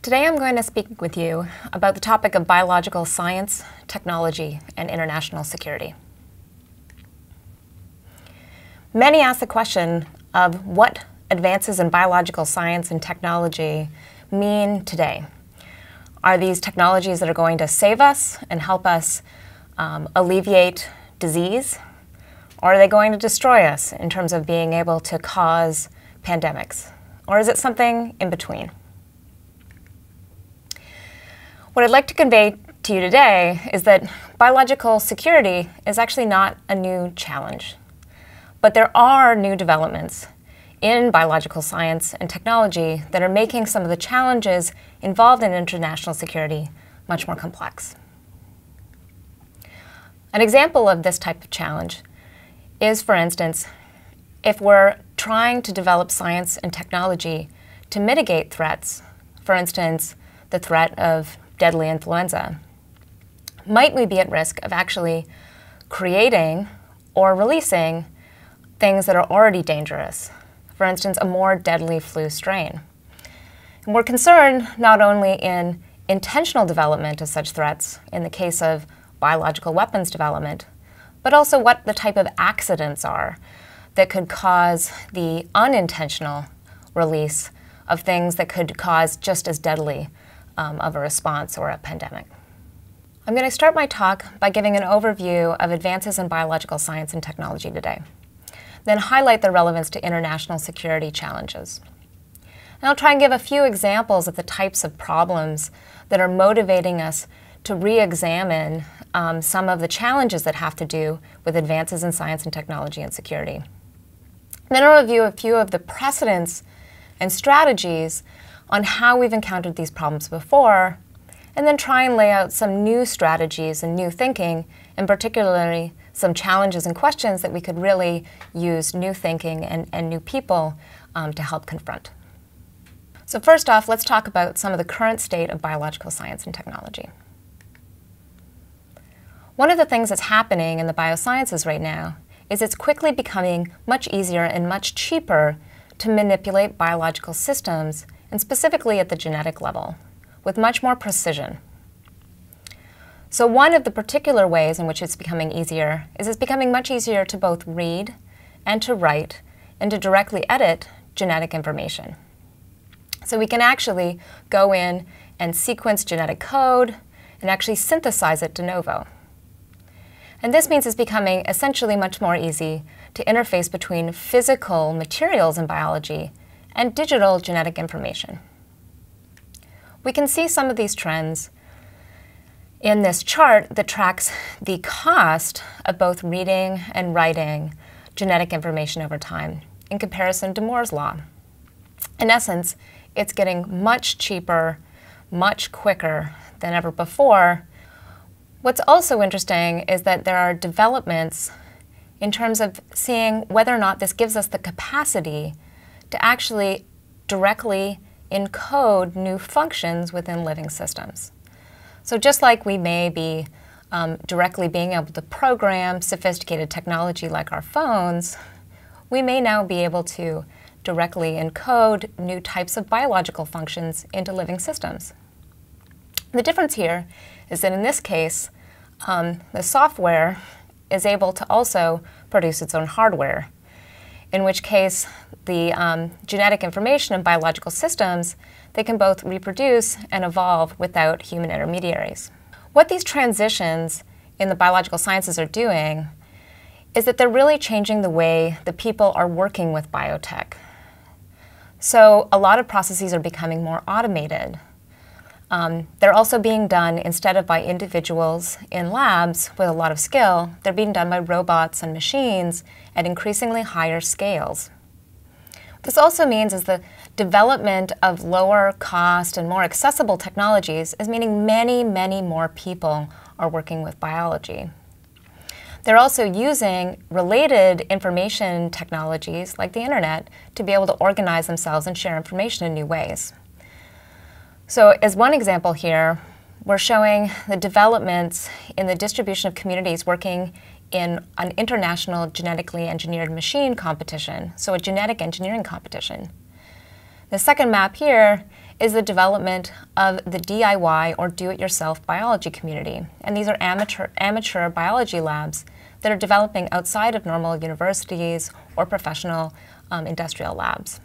Today I'm going to speak with you about the topic of biological science, technology, and international security. Many ask the question of what advances in biological science and technology mean today. Are these technologies that are going to save us and help us alleviate disease? Or are they going to destroy us in terms of being able to cause pandemics? Or is it something in between? What I'd like to convey to you today is that biological security is actually not a new challenge. But there are new developments in biological science and technology that are making some of the challenges involved in international security much more complex. An example of this type of challenge is, for instance, if we're trying to develop science and technology to mitigate threats, for instance, the threat of deadly influenza, might we be at risk of actually creating or releasing things that are already dangerous? For instance, a more deadly flu strain. And we're concerned not only in intentional development of such threats, in the case of biological weapons development, but also what the type of accidents are that could cause the unintentional release of things that could cause just as deadly of a response or a pandemic. I'm going to start my talk by giving an overview of advances in biological science and technology today, then highlight their relevance to international security challenges. And I'll try and give a few examples of the types of problems that are motivating us to re-examine some of the challenges that have to do with advances in science and technology and security. Then I'll review a few of the precedents and strategies on how we've encountered these problems before, and then try and lay out some new strategies and new thinking, and particularly some challenges and questions that we could really use new thinking and new people to help confront. So first off, let's talk about some of the current state of biological science and technology. One of the things that's happening in the biosciences right now is it's quickly becoming much easier and much cheaper to manipulate biological systems, and specifically at the genetic level, with much more precision. So one of the particular ways in which it's becoming easier is it's becoming much easier to both read and to write and to directly edit genetic information. So we can actually go in and sequence genetic code and actually synthesize it de novo. And this means it's becoming essentially much more easy to interface between physical materials in biology and digital genetic information. We can see some of these trends in this chart that tracks the cost of both reading and writing genetic information over time in comparison to Moore's law. In essence, it's getting much cheaper, much quicker than ever before. What's also interesting is that there are developments in terms of seeing whether or not this gives us the capacity to actually directly encode new functions within living systems. So just like we may be directly being able to program sophisticated technology like our phones, we may now be able to directly encode new types of biological functions into living systems. The difference here is that in this case, the software is able to also produce its own hardware, in which case the genetic information in biological systems, they can both reproduce and evolve without human intermediaries. What these transitions in the biological sciences are doing is that they're really changing the way that people are working with biotech. So a lot of processes are becoming more automated. They're also being done, instead of by individuals in labs with a lot of skill, they're being done by robots and machines at increasingly higher scales. What this also means is the development of lower cost and more accessible technologies is meaning many, many more people are working with biology. They're also using related information technologies like the internet to be able to organize themselves and share information in new ways. So as one example here, we're showing the developments in the distribution of communities working in an international genetically engineered machine competition, so a genetic engineering competition. The second map here is the development of the DIY or do-it-yourself biology community. And these are amateur biology labs that are developing outside of normal universities or professional industrial labs.